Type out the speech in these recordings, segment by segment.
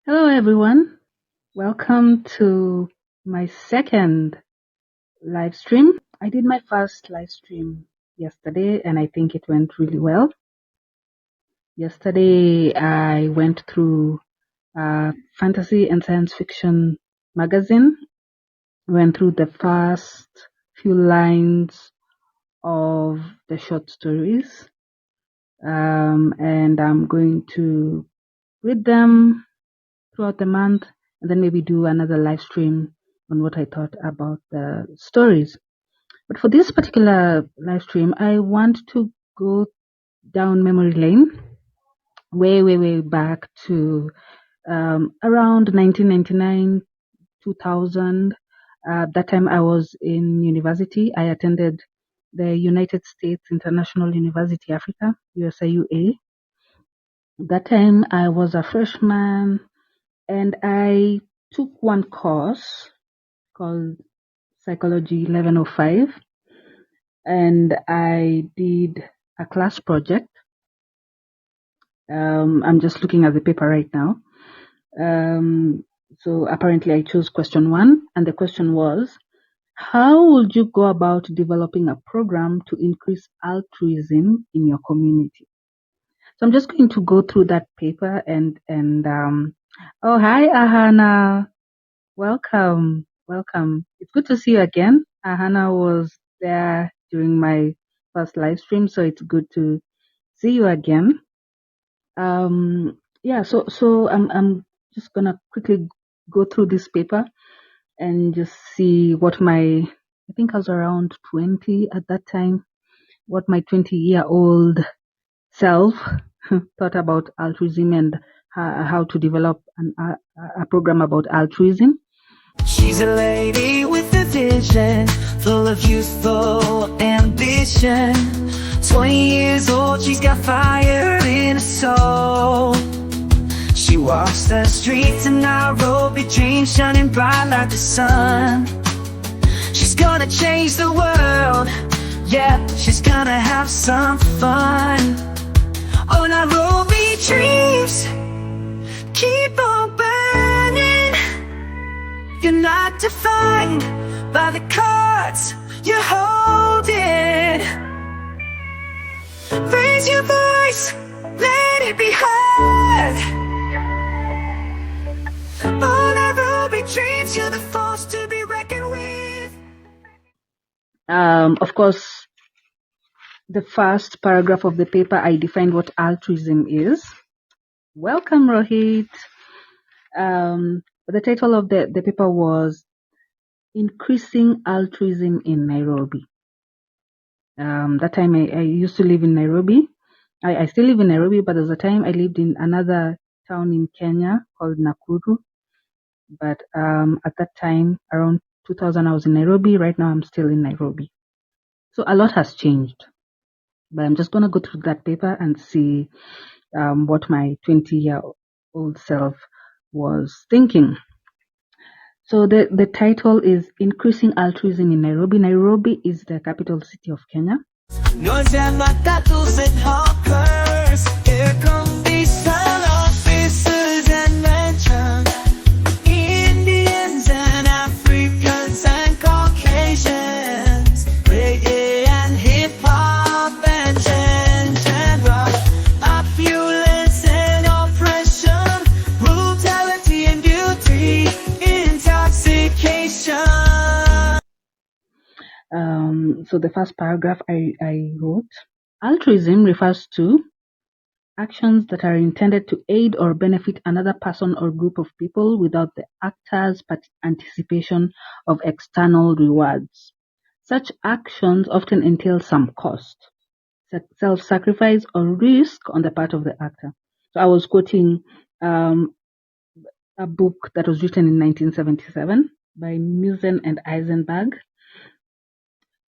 Hello, everyone. Welcome to my second live stream. I did my first live stream yesterday, and I think it went really well. Yesterday, I went through fantasy and science fiction magazine, went through the first few lines of the short stories, and I'm going to read them throughout the month, and then maybe do another live stream on what I thought about the stories. But for this particular live stream, I want to go down memory lane, way back to around 1999, 2000. That time I was in university. I attended the United States International University, Africa, USIUA. That time I was a freshman, and I took one course called Psychology 1105, and I did a class project. I'm just looking at the paper right now. So apparently I chose question 1, and the question was, how would you go about developing a program to increase altruism in your community? So I'm just going to go through that paper and oh, hi, Ahana. Welcome. It's good to see you again. Ahana was there during my first live stream, so it's good to see you again. So I'm just gonna quickly go through this paper and just see what I think I was around 20 at that time, what my 20-year-old self thought about altruism and how to develop a program about altruism. She's a lady with a vision, full of youthful ambition. 20 years old, she's got fire in her soul. She walks the streets in Nairobi Dreams, shining bright like the sun. She's gonna change the world, yeah, she's gonna have some fun. Oh, Nairobi Dreams, keep on burning. You're not defined by the cards you're holding. Raise your voice, let it be heard. Oh, Nairobi Dreams, you're the force to be reckoned with. Of course, the first paragraph of the paper, I defined what altruism is. Welcome, Rohit. The title of the paper was Increasing Altruism in Nairobi. That time I used to live in Nairobi. I still live in Nairobi, but at the time I lived in another town in Kenya called Nakuru. But at that time, around 2000, I was in Nairobi. Right now, I'm still in Nairobi. So a lot has changed. But I'm just going to go through that paper and see what my 20-year-old self was thinking. So the title is Increasing Altruism in Nairobi. Nairobi is the capital city of Kenya. Here come these sun officers and merchants, Indians and Africans and Caucasians, reggae and hip-hop and dance and rock, opulence and oppression, brutality and beauty, intoxication. So the first paragraph I wrote, altruism refers to actions that are intended to aid or benefit another person or group of people without the actor's anticipation of external rewards. Such actions often entail some cost, self-sacrifice, or risk on the part of the actor. So I was quoting a book that was written in 1977 by Musen and Eisenberg.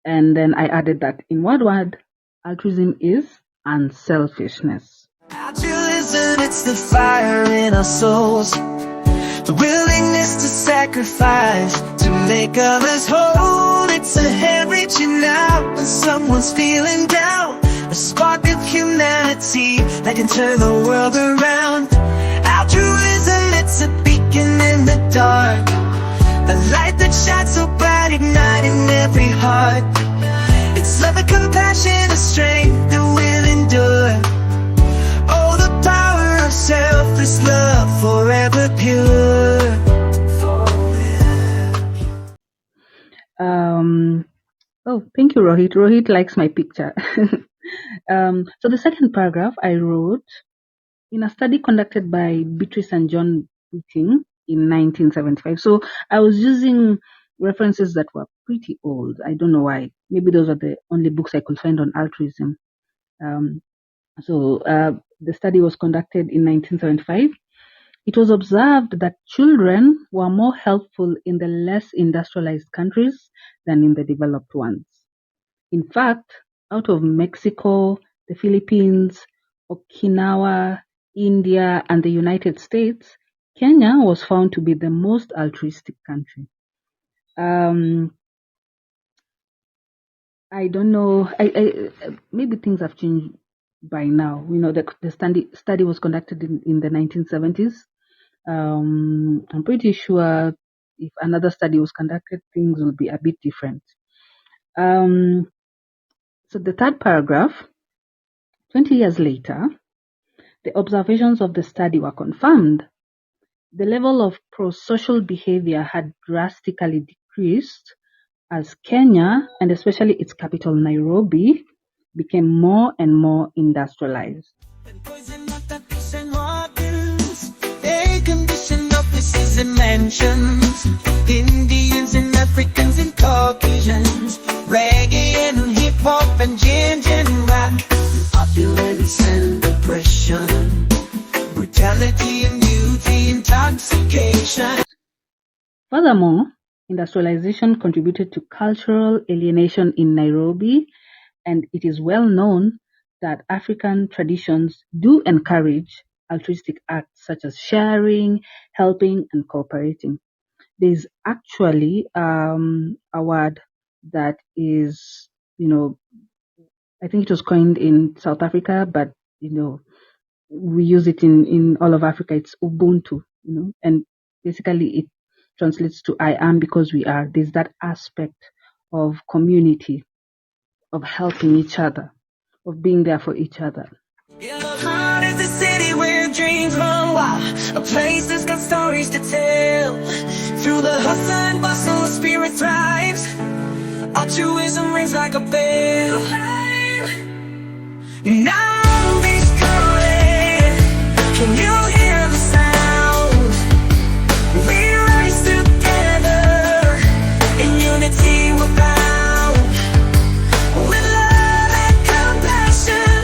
And then I added that in one word, altruism is unselfishness. Altruism, it's the fire in our souls, the willingness to sacrifice, to make others whole. It's a hand reaching out when someone's feeling down, a spark of humanity that can turn the world around. Altruism, it's a every heart. It's love and compassion and strength that will endure. Oh, the power of selfless love, forever pure. Oh, thank you, Rohit. Rohit likes my picture. So the second paragraph I wrote in a study conducted by Beatrice and John Whiting in 1975. So I was using references that were pretty old. I don't know why. Maybe those are the only books I could find on altruism. The study was conducted in 1975. It was observed that children were more helpful in the less industrialized countries than in the developed ones. In fact, out of Mexico, the Philippines, Okinawa, India, and the United States, Kenya was found to be the most altruistic country. I don't know. Maybe things have changed by now. The study was conducted in the 1970s. I'm pretty sure if another study was conducted, things will be a bit different. So the third paragraph, 20 years later, the observations of the study were confirmed. The level of pro-social behavior had drastically decreased as Kenya, and especially its capital Nairobi, became more and more industrialized. Indians and Africans and Caucasians, reggae and hip hop and ginger and rap, opulence and oppression, brutality and beauty, intoxication. Furthermore, industrialization contributed to cultural alienation in Nairobi, and it is well known that African traditions do encourage altruistic acts such as sharing, helping, and cooperating. There's actually a word that is, I think it was coined in South Africa, but, we use it in all of Africa. It's Ubuntu, and basically it translates to I am because we are. There's that aspect of community, of helping each other, of being there for each other. Your heart is the city where dreams run wild, a place that's got stories to tell. Through the hustle and bustle, spirit thrives. Altruism rings like a bell. Nairobi's calling. Can you hear the sound? We rise together in unity. We're bound with love and compassion.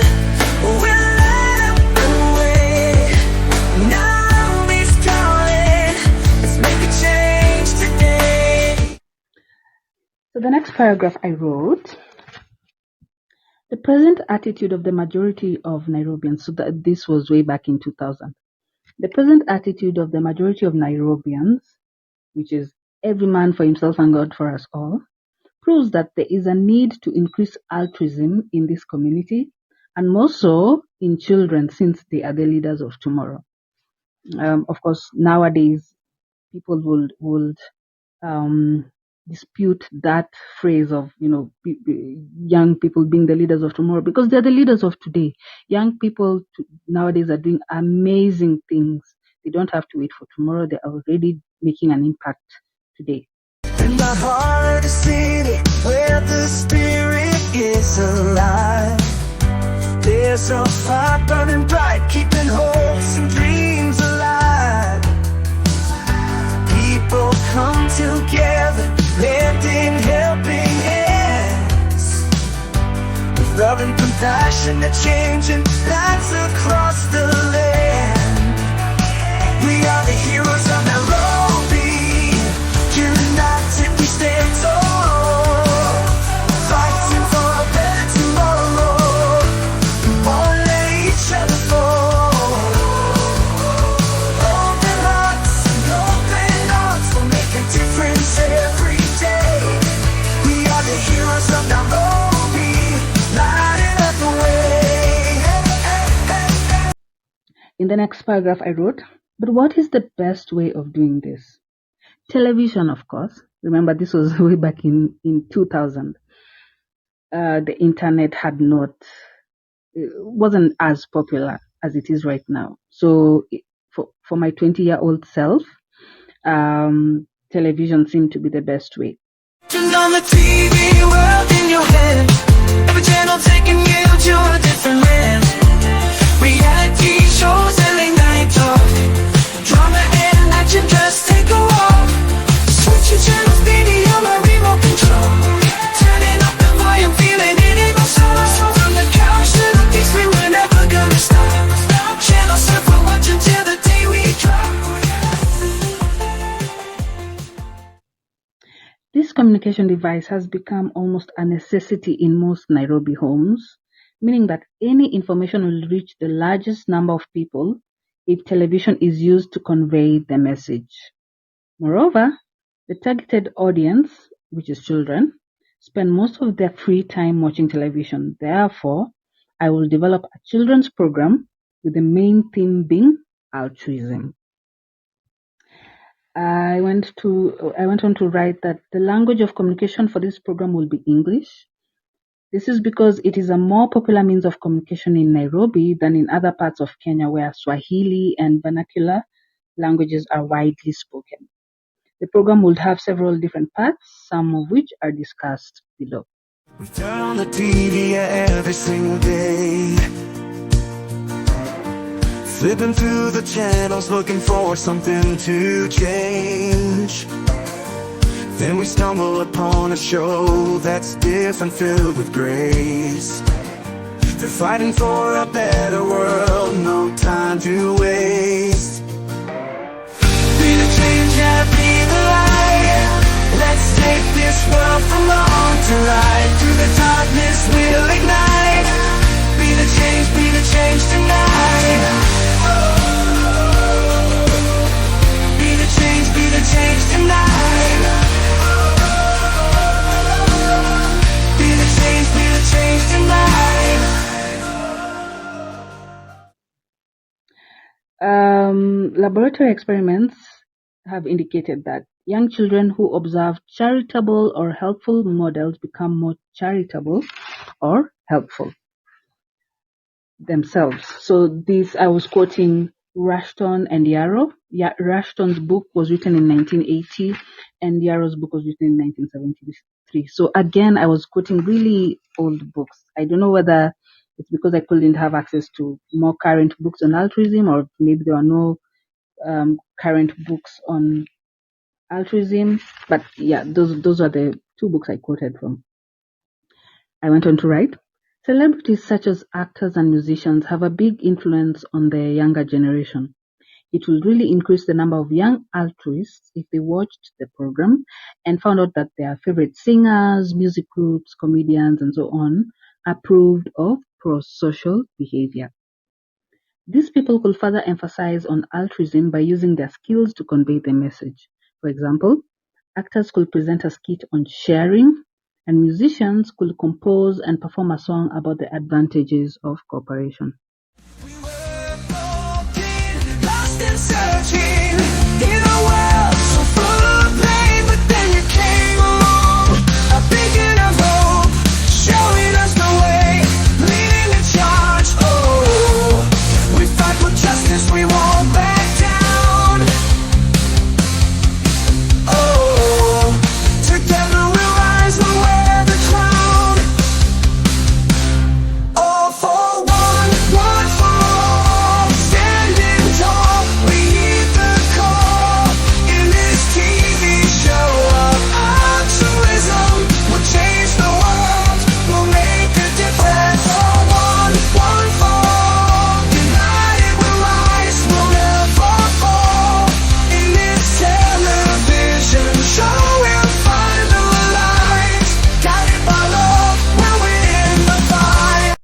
We'll light up the way. Nairobi's calling. Let's make a change today. So the next paragraph I wrote, the present attitude of the majority of Nairobians, so this was way back in 2000. The present attitude of the majority of Nairobians, which is every man for himself and God for us all, proves that there is a need to increase altruism in this community, and more so in children, since they are the leaders of tomorrow. Of course, nowadays, people would dispute that phrase of, young people being the leaders of tomorrow, because they're the leaders of today. Young people nowadays are doing amazing things. They don't have to wait for tomorrow. They're already making an impact today. In the heart of the city where the spirit is alive, there's a fire burning bright, keeping hopes and dreams alive. People come together, lifting helping hands, with love and compassion, they're changing lives across the land. We are the heroes of Nairobi, united we stand tall, fighting for a better tomorrow. Won't let each other fall. Open hearts and open arms will make a difference every day. We are the heroes of Nairobi, lighting up the way. In the next paragraph I wrote, but what is the best way of doing this? Television, of course. Remember, this was way back in 2000. The internet wasn't as popular as it is right now. So for my 20-year-old self, television seemed to be the best way. On the TV world in your head, every channel taking you to a different land. Reality shows and late night talk, drama and action, just take a walk. Switch your channels, baby, on my remote control. Turning up the volume, feeling it in my soul. From the couch to the beats, we were never gonna stop. Channel surf, we'll watch until the day we drop. This communication device has become almost a necessity in most Nairobi homes, meaning that any information will reach the largest number of people if television is used to convey the message. Moreover, the targeted audience, which is children, spend most of their free time watching television. Therefore, I will develop a children's program with the main theme being altruism. I went on to write that the language of communication for this program will be English. This is because it is a more popular means of communication in Nairobi than in other parts of Kenya where Swahili and vernacular languages are widely spoken. The program will have several different parts, some of which are discussed below. We turn on the TV every single day, flipping through the channels looking for something to change. Then we stumble upon a show that's different, filled with grace. They're fighting for a better world, no time to waste. Be the change, yeah, be the light. Let's take this world from wrong to right. Through the darkness we'll ignite. Be the change tonight. Be the change tonight. Be the change tonight. Laboratory experiments have indicated that young children who observe charitable or helpful models become more charitable or helpful themselves. So this, I was quoting Rushton and Yarrow. Rushton's book was written in 1980 and Yarrow's book was written in 1973. So again, I was quoting really old books. I don't know whether it's because I couldn't have access to more current books on altruism, or maybe there are no current books on altruism. But yeah, those are the two books I quoted from. I went on to write, celebrities such as actors and musicians have a big influence on the younger generation. It will really increase the number of young altruists if they watched the program and found out that their favorite singers, music groups, comedians, and so on approved of pro-social behavior. These people could further emphasize on altruism by using their skills to convey the message. For example, actors could present a skit on sharing, and musicians could compose and perform a song about the advantages of cooperation. We were broken, lost and searching in a world so full of pain, but then you came along, a beacon of hope, showing us the way, leading the charge. Oh, we fight for justice, we won't back down. Oh, together we'll rise, we'll wear the crown. All for one for all, standing tall, we heed the call. In this TV show of altruism, we'll change the world, we'll make a difference. All one for all, united we'll rise, we'll never fall. In this television show, we'll find the light, guided by love, we'll win the fight.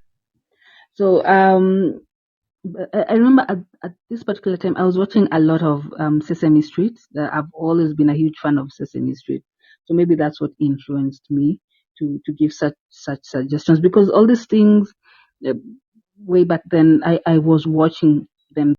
So I remember at this particular time I was watching a lot of Sesame Street. I've always been a huge fan of Sesame Street, so maybe that's what influenced me to give such suggestions, because all these things way back then I was watching